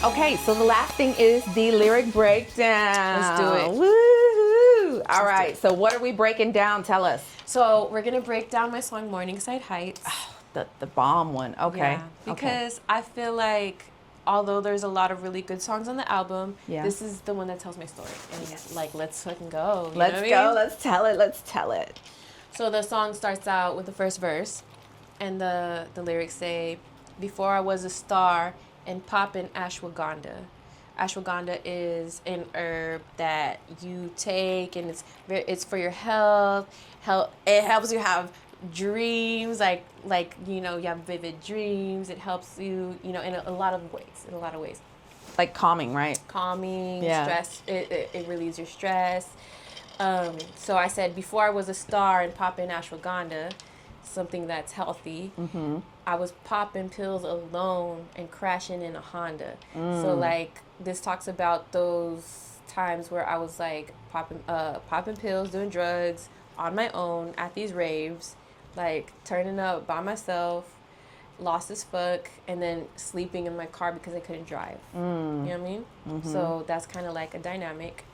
Okay, so the last thing is the lyric breakdown. Let's do it. Woo-hoo. All right, so what are we breaking down? Tell us. So we're going to break down my song Morningside Heights. The bomb one. Okay. Yeah, because I feel like although there's a lot of really good songs on the album, this is the one that tells my story. And like, let's fucking go. Let's go. Let's tell it. Let's tell it. So the song starts out with the first verse, and the lyrics say, "Before I was a star and poppin' ashwagandha." Ashwagandha is an herb that you take, and it's for your health. It helps you have dreams, like you know, you have vivid dreams. It helps you, you know, in a lot of ways. Like calming, right? Calming, stress. It relieves your stress. So I said, before I was a star and popping ashwagandha, something that's healthy. Mm-hmm. I was popping pills alone and crashing in a Honda. So like this talks about those times where I was like popping pills, doing drugs on my own at these raves, like turning up by myself, lost as fuck, and then sleeping in my car because I couldn't drive. You know what I mean? Mm-hmm. So that's kind of like a dynamic.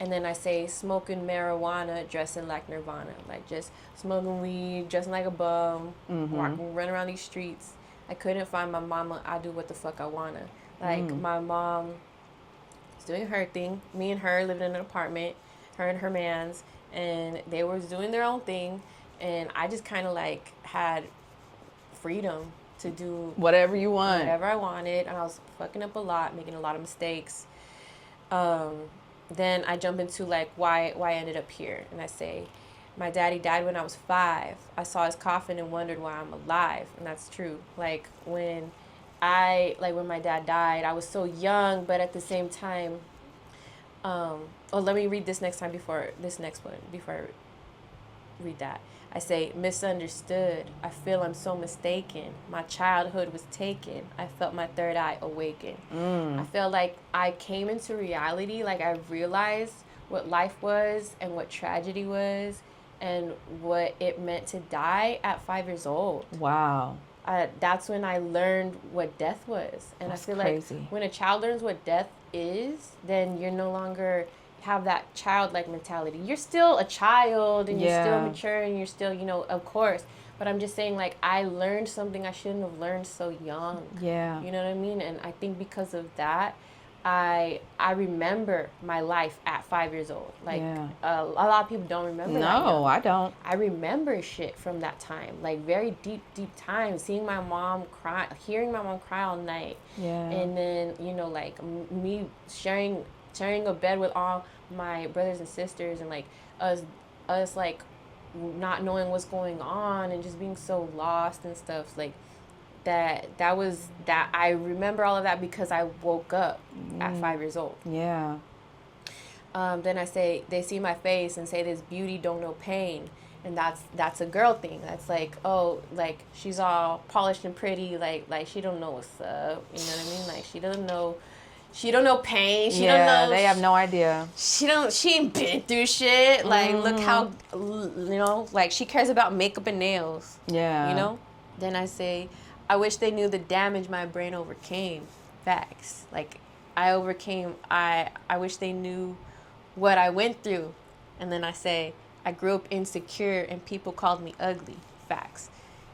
And then I say smoking marijuana, dressing like Nirvana, like just smoking weed, dressing like a bum, running around these streets. I couldn't find my mama. I do what the fuck I wanna. Like my mom was doing her thing. Me and her lived in an apartment, her and her mans, and they were doing their own thing. And I just kind of like had freedom to do whatever you want, whatever I wanted, and I was fucking up a lot, making a lot of mistakes. Then I jump into like why I ended up here, and I say, my daddy died when I was 5. I saw his coffin and wondered why I'm alive, and that's true. Like when my dad died, I was so young, but at the same time, let me read this next one before I read that. I say, misunderstood. I feel I'm so mistaken. My childhood was taken. I felt my third eye awaken. I feel like I came into reality, like I realized what life was and what tragedy was and what it meant to die at 5 years old. Wow. That's when I learned what death was. And that's I feel crazy. Like when a child learns what death is, then you're no longer have that childlike mentality. You're still a child and you're still mature and you're still, you know, of course. But I'm just saying, like, I learned something I shouldn't have learned so young. Yeah. You know what I mean? And I think because of that, I remember my life at 5 years old. Like, a lot of people don't remember that. No, I don't. I remember shit from that time. Like, very deep, deep time. Seeing my mom cry, hearing my mom cry all night. Yeah. And then, you know, like, me sharing a bed with all my brothers and sisters, and like us like not knowing what's going on and just being so lost and stuff, like that was that. I remember all of that because I woke up at 5 years old. Yeah. Then I say, they see my face and say, this beauty don't know pain. And that's a girl thing. That's like, oh, like she's all polished and pretty, like she don't know what's up. You know what I mean? Like she don't know pain. She don't know. They have no idea. She ain't been through shit. Like, look how, you know, like she cares about makeup and nails. Yeah. You know? Then I say, I wish they knew the damage my brain overcame. Facts. Like, I wish they knew what I went through. And then I say, I grew up insecure and people called me ugly. Facts.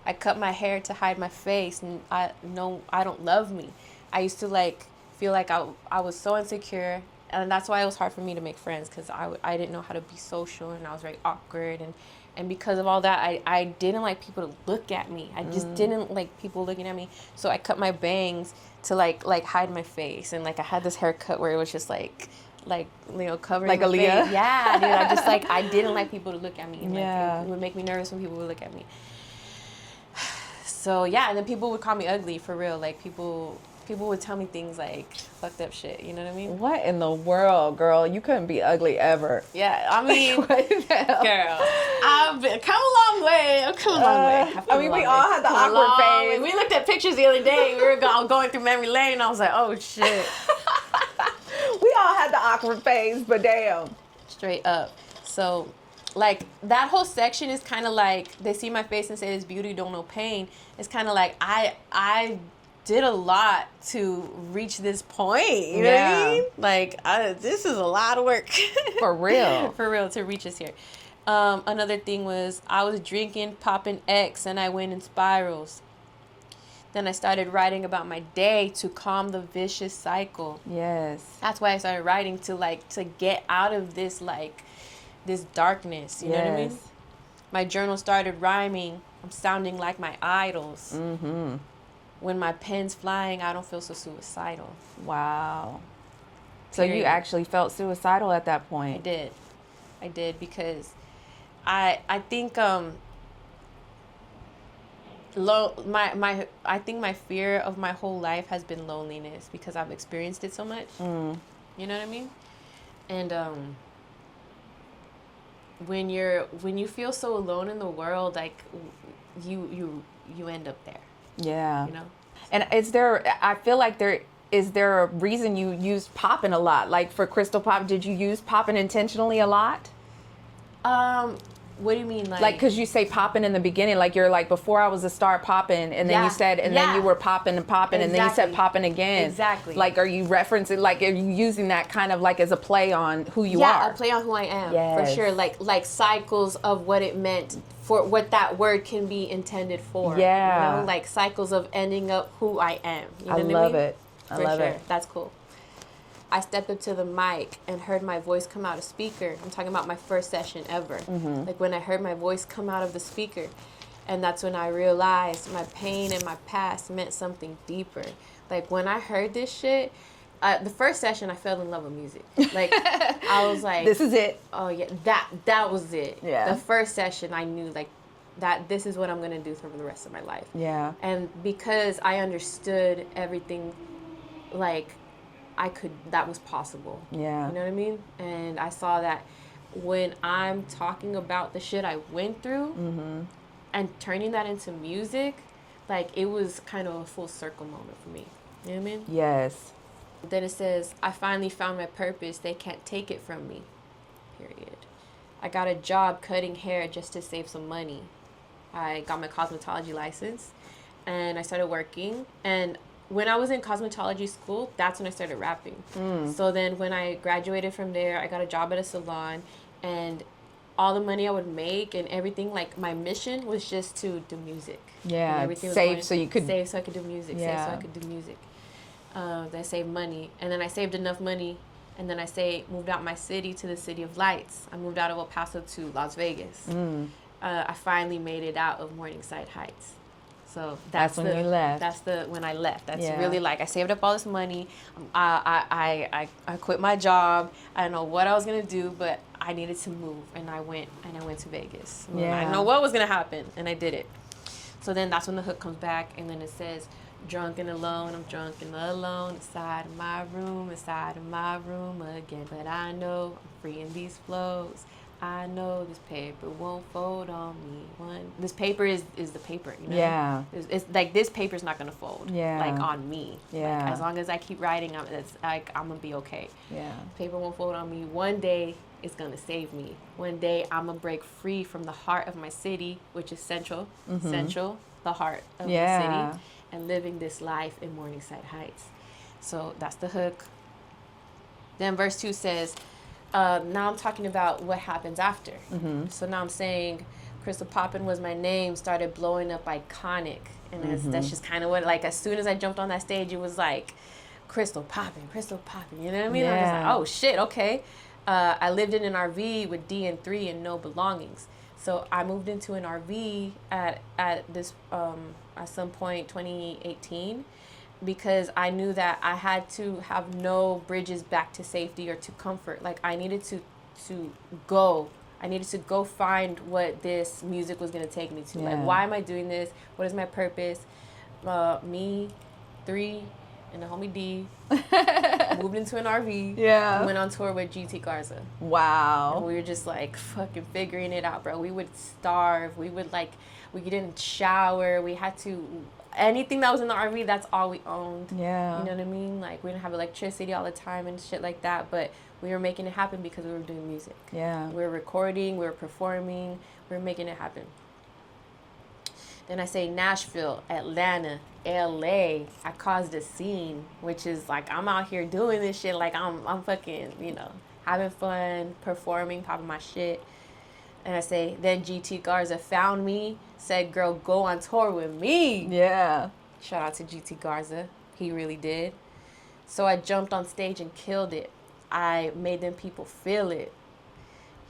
I cut my hair to hide my face and I don't love me. I used to like feel like I was so insecure, and that's why it was hard for me to make friends, because I didn't know how to be social, and I was very awkward, and because of all that, I didn't like people to look at me. I just didn't like people looking at me, so I cut my bangs to like hide my face, and like I had this haircut where it was just like you know, covering like my Aaliyah. face. Yeah, dude, I just like I didn't like people to look at me, and like, it would make me nervous when people would look at me. So yeah, and then people would call me ugly for real. Like people would tell me things like fucked up shit, you know what I mean? What in the world, girl? You couldn't be ugly ever. Yeah, I mean, girl, I've come a long way. I've come a long way. I mean, we all had the awkward phase. We looked at pictures the other day. We were going through memory lane, and I was like, oh shit. We all had the awkward phase, but damn. Straight up. So like that whole section is kind of like they see my face and say it's beauty, don't know pain. It's kind of like I did a lot to reach this point. You know what I mean? Like this is a lot of work. For real. For real, to reach us here. Another thing was I was drinking, popping X, and I went in spirals. Then I started writing about my day to calm the vicious cycle. Yes. That's why I started writing to get out of this this darkness. You know what I mean? My journal started rhyming. I'm sounding like my idols. Mm-hmm. When my pen's flying, I don't feel so suicidal. Wow. So Period. you actually felt suicidal at that point? I did because I think I think my fear of my whole life has been loneliness because I've experienced it so much. You know what I mean? And when you feel so alone in the world, like you end up there. Yeah. You know? And I feel like is there a reason you used poppin a lot? Like for Krystall Poppin, did you use poppin intentionally a lot? What do you mean, like? Like, because you say poppin in the beginning, like you're like, before I was a star poppin, and then you said, and then you were poppin and poppin, and then you said poppin again. Exactly. Like, are you referencing, like, are you using that kind of like as a play on who you are? Yeah, a play on who I am, Yes. for sure. Like cycles of what it meant for what that word can be intended for. Yeah. You know, like cycles of ending up who I am. You know I what love mean? it. I For love sure. it. That's cool. I stepped up to the mic and heard my voice come out of speaker. I'm talking about my first session ever. Like when I heard my voice come out of the speaker. And that's when I realized my pain and my past meant something deeper. Like when I heard this shit, the first session I fell in love with music. Like I was like, This is it. oh yeah, that was it. Yeah. The first session I knew like that this is what I'm gonna do for the rest of my life. Yeah. And because I understood everything, like that was possible. Yeah. You know what I mean? And I saw that when I'm talking about the shit I went through and turning that into music, like it was kind of a full circle moment for me. You know what I mean? Yes. Then it says, I finally found my purpose. They can't take it from me. Period. I got a job cutting hair just to save some money. I got my cosmetology license and I started working. And when I was in cosmetology school, that's when I started rapping. So then when I graduated from there, I got a job at a salon, and all the money I would make and everything, like my mission was just to do music. Yeah. And everything was Save so you could do music. Yeah. Save so I could do music. Then I saved money, and then I saved enough money, and then moved out my city to the city of lights. I moved out of El Paso to Las Vegas. I finally made it out of Morningside Heights. So That's when you left. That's when I left. That's Yeah. really like I saved up all this money. I quit my job. I don't know what I was gonna do, but I needed to move, and I went to Vegas. Yeah. I didn't know what was gonna happen, and I did it. So then that's when the hook comes back, and then it says, "Drunk and alone, I'm drunk and alone inside of my room again. But I know I'm free in these flows. I know this paper won't fold on me. This paper is the paper, you know? Yeah. It's like this paper's not gonna fold. Yeah. Like on me. Yeah. Like, as long as I keep writing, I'm gonna be okay. Yeah. Paper won't fold on me. One day it's gonna save me. One day I'm gonna break free from the heart of my city, which is Central, the heart of the city, and living this life in Morningside Heights." So that's the hook. Then verse 2 says, now I'm talking about what happens after. So now I'm saying Krystall Poppin was my name, started blowing up iconic. And that's just kind of what, like, as soon as I jumped on that stage, it was like, Krystall Poppin, you know what I mean? Yeah. I'm just like, oh shit, okay. I lived in an RV with D and 3 and no belongings. So I moved into an RV at some point 2018, because I knew that I had to have no bridges back to safety or to comfort. Like I needed to go. I needed to go find what this music was going to take me to. Yeah. Like, why am I doing this? What is my purpose? Me, 3, and the homie D moved into an RV. Yeah. Went on tour with GT Garza. Wow. And we were just like fucking figuring it out, bro. We would starve. We didn't shower. We had to, anything that was in the RV, that's all we owned. Yeah. You know what I mean? Like we didn't have electricity all the time and shit like that, but We were making it happen because we were doing music. Yeah. We were recording, we were performing, we were making it happen. Then I say Nashville, Atlanta, LA. I caused a scene, which is like I'm out here doing this shit like I'm fucking, you know, having fun, performing, popping my shit. And I say, then GT Garza found me, said, girl, go on tour with me. Yeah. Shout out to GT Garza. He really did. So I jumped on stage and killed it. I made them people feel it.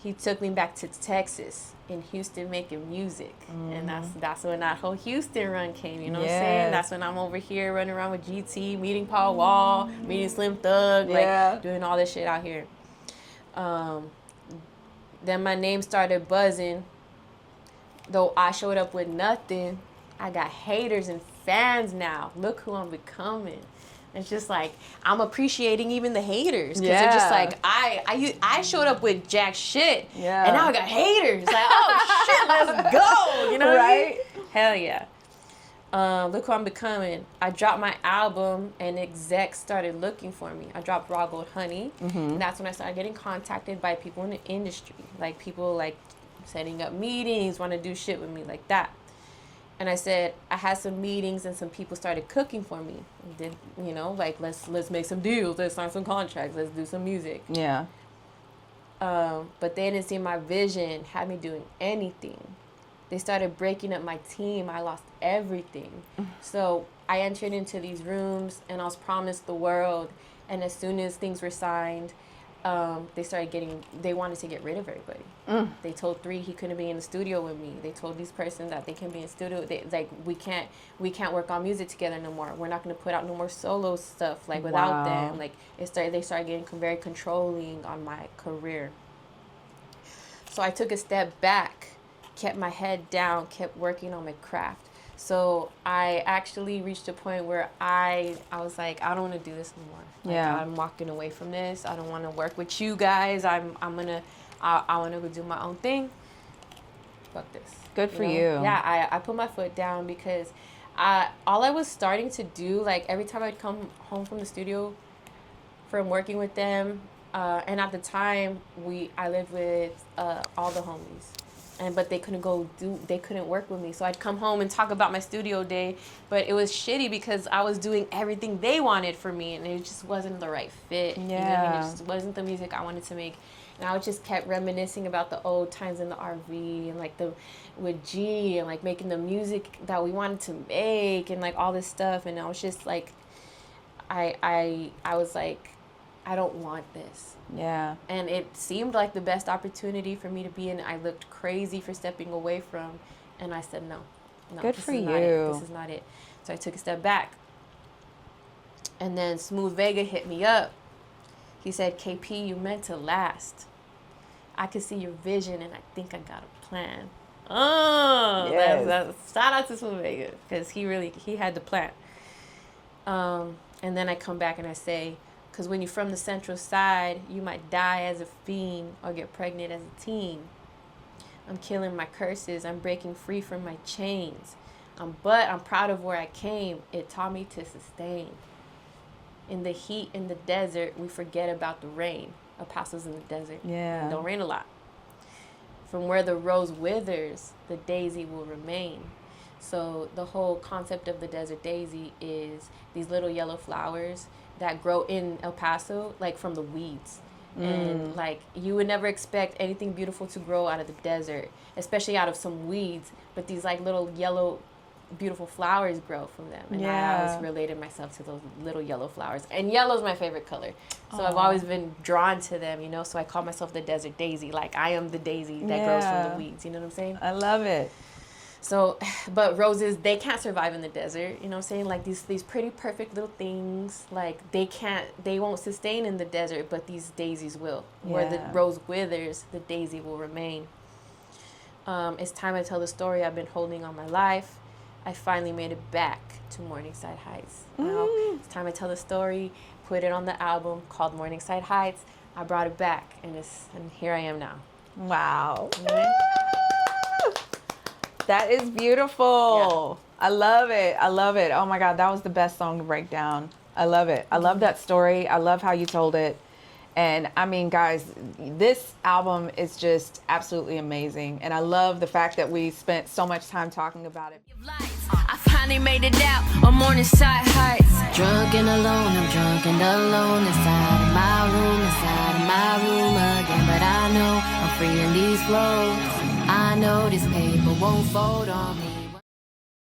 He took me back to Texas, in Houston, making music. And that's when that whole Houston run came, you know what I'm saying? That's when I'm over here running around with GT, meeting Paul Wall, meeting Slim Thug, like doing all this shit out here. Then my name started buzzing. Though I showed up with nothing, I got haters and fans now. Look who I'm becoming. It's just like I'm appreciating even the haters, because it's just like I showed up with jack shit, and now I got haters. Like, oh shit, let's go. You know what I mean? Hell yeah. Look who I'm becoming. I dropped my album, and execs started looking for me. I dropped Raw Gold Honey, and that's when I started getting contacted by people in the industry, like people like setting up meetings, want to do shit with me like that. And I said, I had some meetings and some people started cooking for me. Did, you know, like, let's make some deals. Let's sign some contracts. Let's do some music. Yeah. But they didn't see my vision, had me doing anything. They started breaking up my team. I lost everything. So I entered into these rooms and I was promised the world. And as soon as things were signed, they wanted to get rid of everybody. They told 3 he couldn't be in the studio with me. They told these person that they can be in studio. We can't work on music together no more. We're not going to put out no more solo stuff like without them. Like they started getting very controlling on my career. So I took a step back, kept my head down, kept working on my craft. So I actually reached a point where I was like, I don't want to do this anymore. Like, I'm walking away from this. I don't want to work with you guys. I want to go do my own thing. Fuck this. Good for you. Yeah, I put my foot down because all I was starting to do, like every time I'd come home from the studio from working with them, and at the time I lived with all the homies. But they couldn't work with me. So I'd come home and talk about my studio day, but it was shitty because I was doing everything they wanted for me and it just wasn't the right fit. Yeah. You know what I mean? It just wasn't the music I wanted to make. And I just kept reminiscing about the old times in the RV and like with G and like making the music that we wanted to make and like all this stuff. And I was just like, I was like, I don't want this. Yeah. And it seemed like the best opportunity for me to be in. I looked crazy for stepping away from, and I said, no. Good for you. This is not it. So I took a step back. And then Smooth Vega hit me up. He said, KP, you meant to last. I could see your vision, and I think I got a plan. Oh, yes. Shout out to Smooth Vega, because he had the plan. And then I come back and I say, because when you're from the Central Side, you might die as a fiend or get pregnant as a teen. I'm killing my curses. I'm breaking free from my chains. But I'm proud of where I came. It taught me to sustain. In the heat, in the desert, we forget about the rain. El Paso's in the desert. Yeah. It don't rain a lot. From where the rose withers, the daisy will remain. So the whole concept of the desert daisy is these little yellow flowers that grow in El Paso, like from the weeds. And like you would never expect anything beautiful to grow out of the desert, especially out of some weeds, but these like little yellow beautiful flowers grow from them. And I always related myself to those little yellow flowers. And yellow's my favorite color. So I've always been drawn to them, you know, so I call myself the desert daisy. Like I am the daisy that grows from the weeds, you know what I'm saying? I love it. So, but roses, they can't survive in the desert, you know what I'm saying? Like these pretty perfect little things, like they won't sustain in the desert, but these daisies will. Yeah. Where the rose withers, the daisy will remain. It's time I tell the story I've been holding all my life. I finally made it back to Morningside Heights. Now, it's time I tell the story, put it on the album called Morningside Heights. I brought it back, and here I am now. Wow. Mm-hmm. That is beautiful. Yeah. I love it. I love it. Oh my God, that was the best song to break down. I love it. I love that story. I love how you told it. And I mean, guys, this album is just absolutely amazing. And I love the fact that we spent so much time talking about it. I finally made it out on Morningside Heights. Drunk and alone, I'm drunk and alone inside of my room again. But I know I'm free in these clothes. I know this paper won't fold on me.